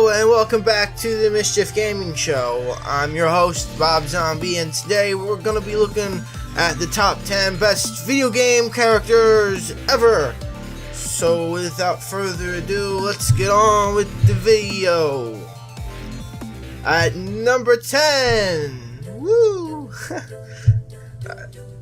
Hello and welcome back to the Mischief Gaming Show. I'm your host, Bob Zombie, and today we're going to be looking at the top 10 best video game characters ever. So without further ado, let's get on with the video. At number 10, woo!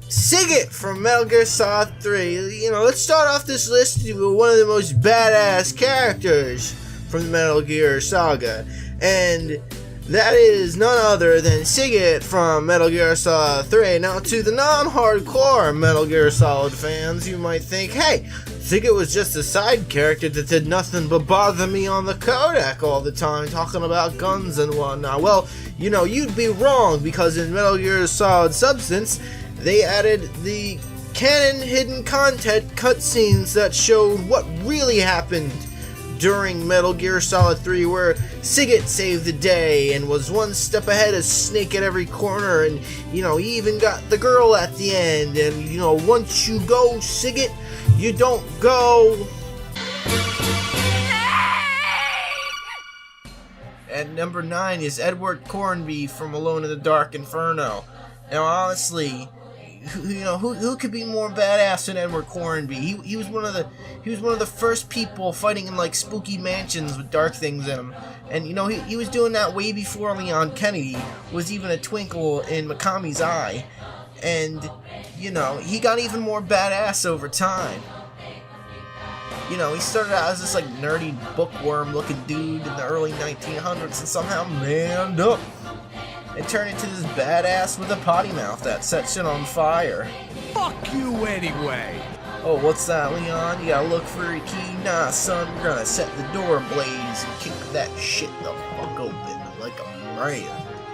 Sigint from Metal Gear Solid 3. Let's start off this list with one of the most badass characters from the Metal Gear saga, and that is none other than Sigint from Metal Gear Solid 3. Now, to the non-hardcore Metal Gear Solid fans, you might think, hey, Sigint was just a side character that did nothing but bother me on the codec all the time, talking about guns and whatnot. Well, you'd be wrong, because in Metal Gear Solid Substance, they added the canon hidden content cutscenes that showed what really happened during Metal Gear Solid 3, where Sigint saved the day and was one step ahead of Snake at every corner, and he even got the girl at the end. And once you go Sigint, you don't go. At number 9 is Edward Cornby from Alone in the Dark Inferno. Now, honestly, who could be more badass than Edward Cornby? He was one of the first people fighting in like spooky mansions with dark things in them, and he was doing that way before Leon Kennedy was even a twinkle in Mikami's eye, and he got even more badass over time. He started out as this like nerdy bookworm looking dude in the early 1900s and somehow manned up and turned into this badass with a potty mouth that sets shit on fire. Fuck you anyway! Oh, what's that, Leon? You gotta look for your key? Nah, son, we're gonna set the door ablaze and kick that shit the fuck open like a man.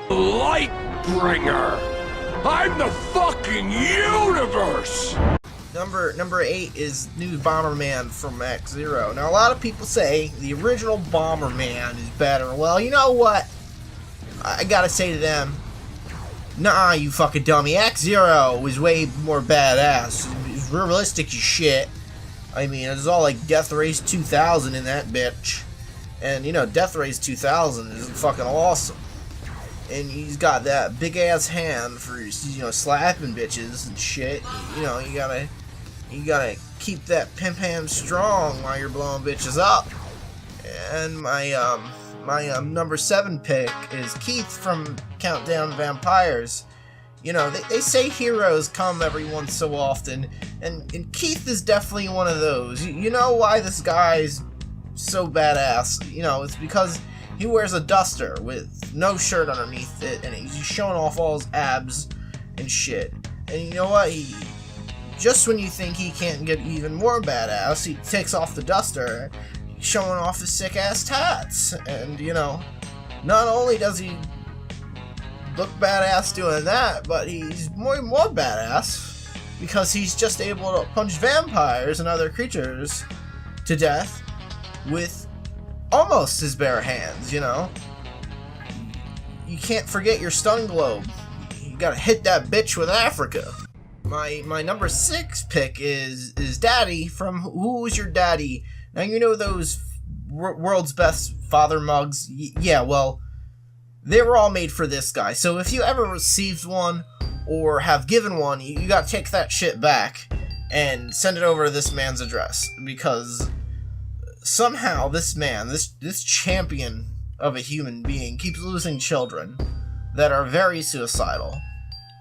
Lightbringer! I'm the fucking universe! Number 8 is new Bomberman from X-Zero. Now, a lot of people say the original Bomberman is better. Well, you know what? I gotta say to them, nah, you fucking dummy. X-Zero was way more badass. It was realistic as shit. I mean, it was all like Death Race 2000 in that bitch. And, Death Race 2000 is fucking awesome. And he's got that big-ass hand for, slapping bitches and shit. You gotta keep that pimp hand strong while you're blowing bitches up. And my number 7 pick is Keith from Countdown Vampires. They say heroes come every once so often, and Keith is definitely one of those. You know why this guy's so badass? It's because he wears a duster with no shirt underneath it, and he's showing off all his abs and shit. And you know what? Just when you think he can't get even more badass, he takes off the duster, showing off his sick-ass tats. And, not only does he look badass doing that, but he's more badass because he's just able to punch vampires and other creatures to death with almost his bare hands, You can't forget your stun globe. You gotta hit that bitch with Africa. My number 6 pick is Daddy from Who's Your Daddy? Now, those world's best father mugs? Yeah, well, they were all made for this guy. So if you ever received one or have given one, you gotta take that shit back and send it over to this man's address. Because somehow this man, this champion of a human being, keeps losing children that are very suicidal.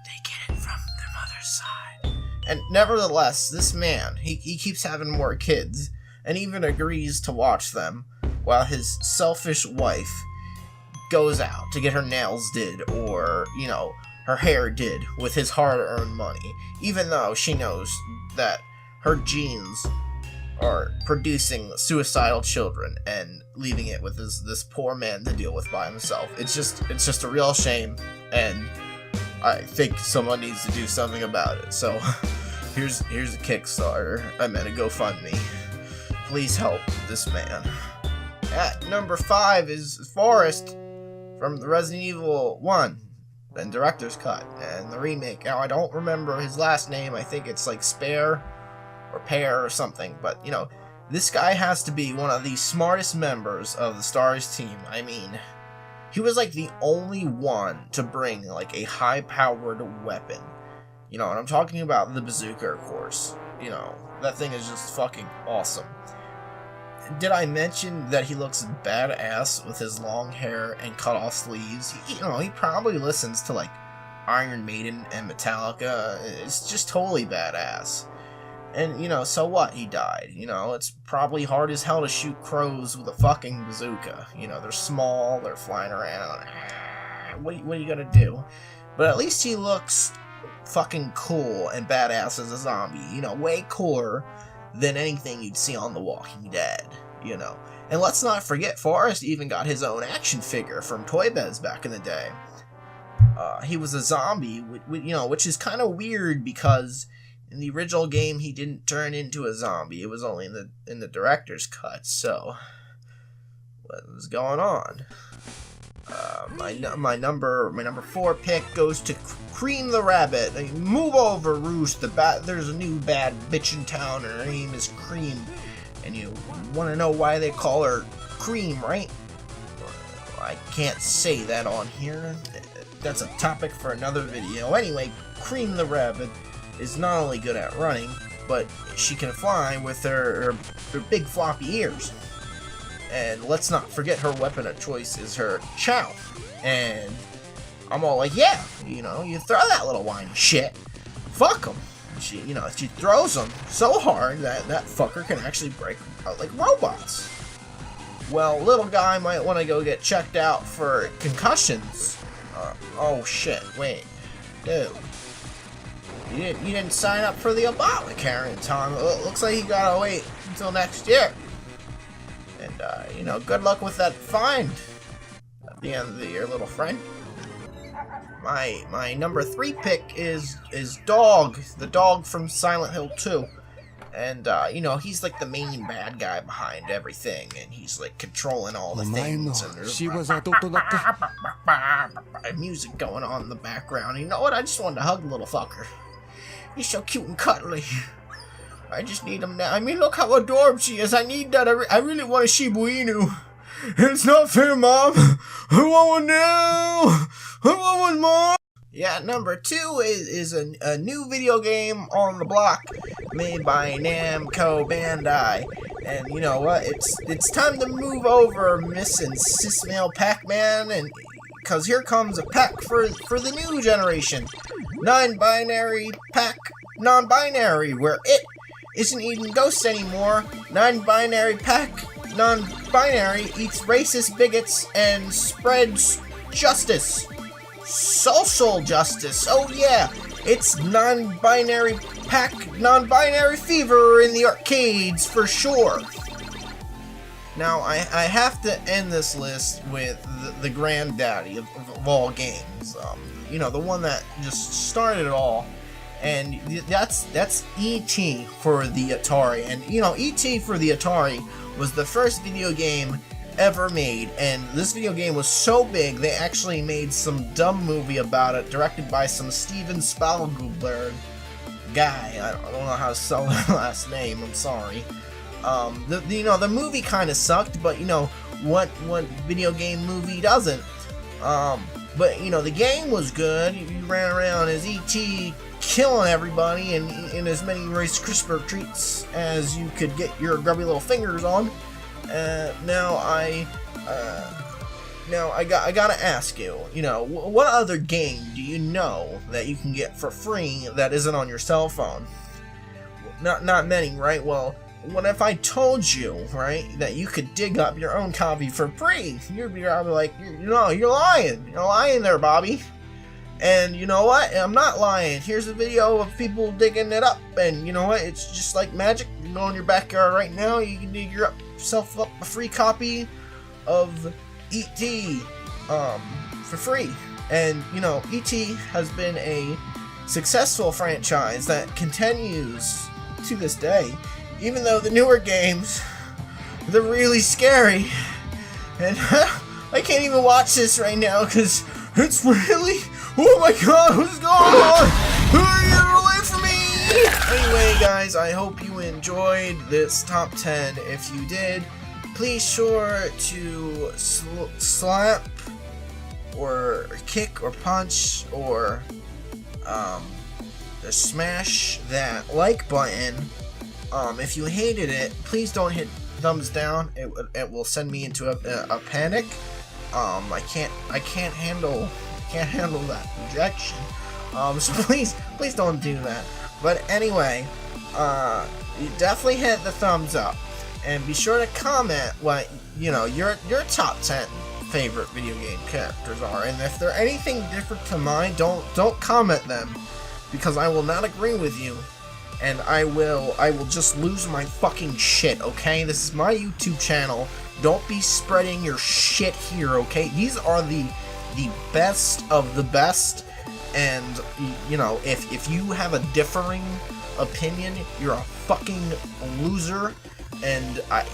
They get it from their mother's side. And nevertheless, this man, he keeps having more kids, and even agrees to watch them while his selfish wife goes out to get her nails did or, her hair did with his hard-earned money, even though she knows that her genes are producing suicidal children and leaving it with this poor man to deal with by himself. It's just a real shame, and I think someone needs to do something about it. So here's a Kickstarter. I meant a GoFundMe. Please help this man. At number 5 is Forrest from the Resident Evil 1 and Director's Cut and the remake. Now, I don't remember his last name. I think it's like Spare or Pear or something. But, This guy has to be one of the smartest members of the STARS team. I mean, he was like the only one to bring like a high-powered weapon. You know, and I'm talking about the bazooka, of course. You know, that thing is just fucking awesome. Did I mention that he looks badass with his long hair and cut-off sleeves? You know, he probably listens to like Iron Maiden and Metallica. It's just totally badass. And, you know, so what? He died. You know, it's probably hard as hell to shoot crows with a fucking bazooka. You know, they're small, they're flying around. What are you gonna do? But at least he looks fucking cool and badass as a zombie. You know, way cooler than anything you'd see on The Walking Dead. You know. And let's not forget, Forrest even got his own action figure from Toy Biz back in the day. He was a zombie, you know, which is kind of weird because in the original game, he didn't turn into a zombie. It was only in the director's cut. So, what was going on? My number 4 pick goes to Cream the Rabbit. Move over, Roost. There's a new bad bitch in town. Her name is Cream, and you want to know why they call her Cream, right? I can't say that on here. That's a topic for another video. Anyway, Cream the Rabbit is not only good at running, but she can fly with her big floppy ears. And let's not forget her weapon of choice is her chow. And I'm all like, yeah, you know, you throw that little whiny shit. Fuck them. She throws them so hard that that fucker can actually break out like robots. Well, little guy might want to go get checked out for concussions. Oh shit, wait. Dude. You didn't sign up for the Obamacare in time. It looks like you gotta wait until next year. And, you know, good luck with that fine at the end of the year, little friend. My number 3 pick is Dog, the dog from Silent Hill 2. And, you know, he's like the main bad guy behind everything, and he's like controlling all the things. And there's music going on in the background. You know what? I just wanted to hug the little fucker. He's so cute and cuddly. I just need him now. I mean, look how adorable she is. I need that. I really want a Shiba Inu. It's not fair, Mom. I want one now. I want one, Mom. Yeah, number 2 is a new video game on the block made by Namco Bandai. And you know what? It's time to move over, Miss and Sis Male Pac-Man, and because here comes a pack for the new generation. Non-binary pack, non-binary, where it isn't eating ghosts anymore. Non-binary pack, non-binary eats racist bigots and spreads justice. Social justice. Oh yeah, it's non-binary pack, non-binary fever in the arcades for sure. Now, I have to end this list with the granddaddy of all games. You know, the one that just started it all. And that's E.T. for the Atari. And, you know, E.T. for the Atari was the first video game ever made. And this video game was so big, they actually made some dumb movie about it, directed by some Steven Spielberg guy. I don't know how to spell their last name, I'm sorry. The movie kind of sucked, but you know what video game movie doesn't? But you know, the game was good. You ran around as E.T. killing everybody and eating as many Rice Krispie treats as you could get your grubby little fingers on. Now I gotta ask you, you know, what other game do you know that you can get for free that isn't on your cell phone? Not many, right? Well, what if I told you, right, that you could dig up your own copy for free? You'd be probably like, you're lying. You're lying there, Bobby. And you know what? I'm not lying. Here's a video of people digging it up, and you know what? It's just like magic. You go in your backyard right now, you can dig yourself up a free copy of E.T. For free. And you know, E.T. has been a successful franchise that continues to this day. Even though the newer games, they're really scary. And I can't even watch this right now because it's really... Oh my god, what's going on? Get away from me! Anyway, guys, I hope you enjoyed this top 10. If you did, please sure to slap or kick or punch or smash that like button. If you hated it, please don't hit thumbs down. It will send me into a panic. I can't handle that rejection. So please don't do that. But anyway, you definitely hit the thumbs up, and be sure to comment what your top 10 favorite video game characters are. And if they're anything different to mine, don't comment them, because I will not agree with you, and I will just lose my fucking shit. Okay, this is my YouTube channel. Don't be spreading your shit here. Okay, these are the best of the best. And, if you have a differing opinion, you're a fucking loser, and I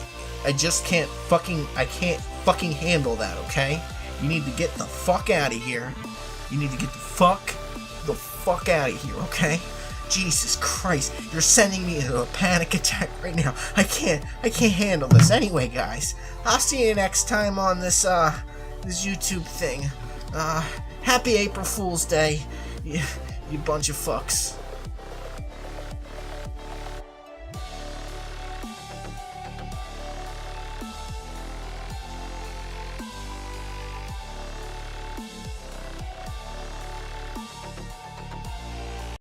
just can't fucking handle that, okay? You need to get the fuck out of here. You need to get the fuck out of here, okay? Jesus Christ, you're sending me into a panic attack right now. I can't handle this. Anyway, guys, I'll see you next time on this YouTube thing. Happy April Fool's Day, you bunch of fucks.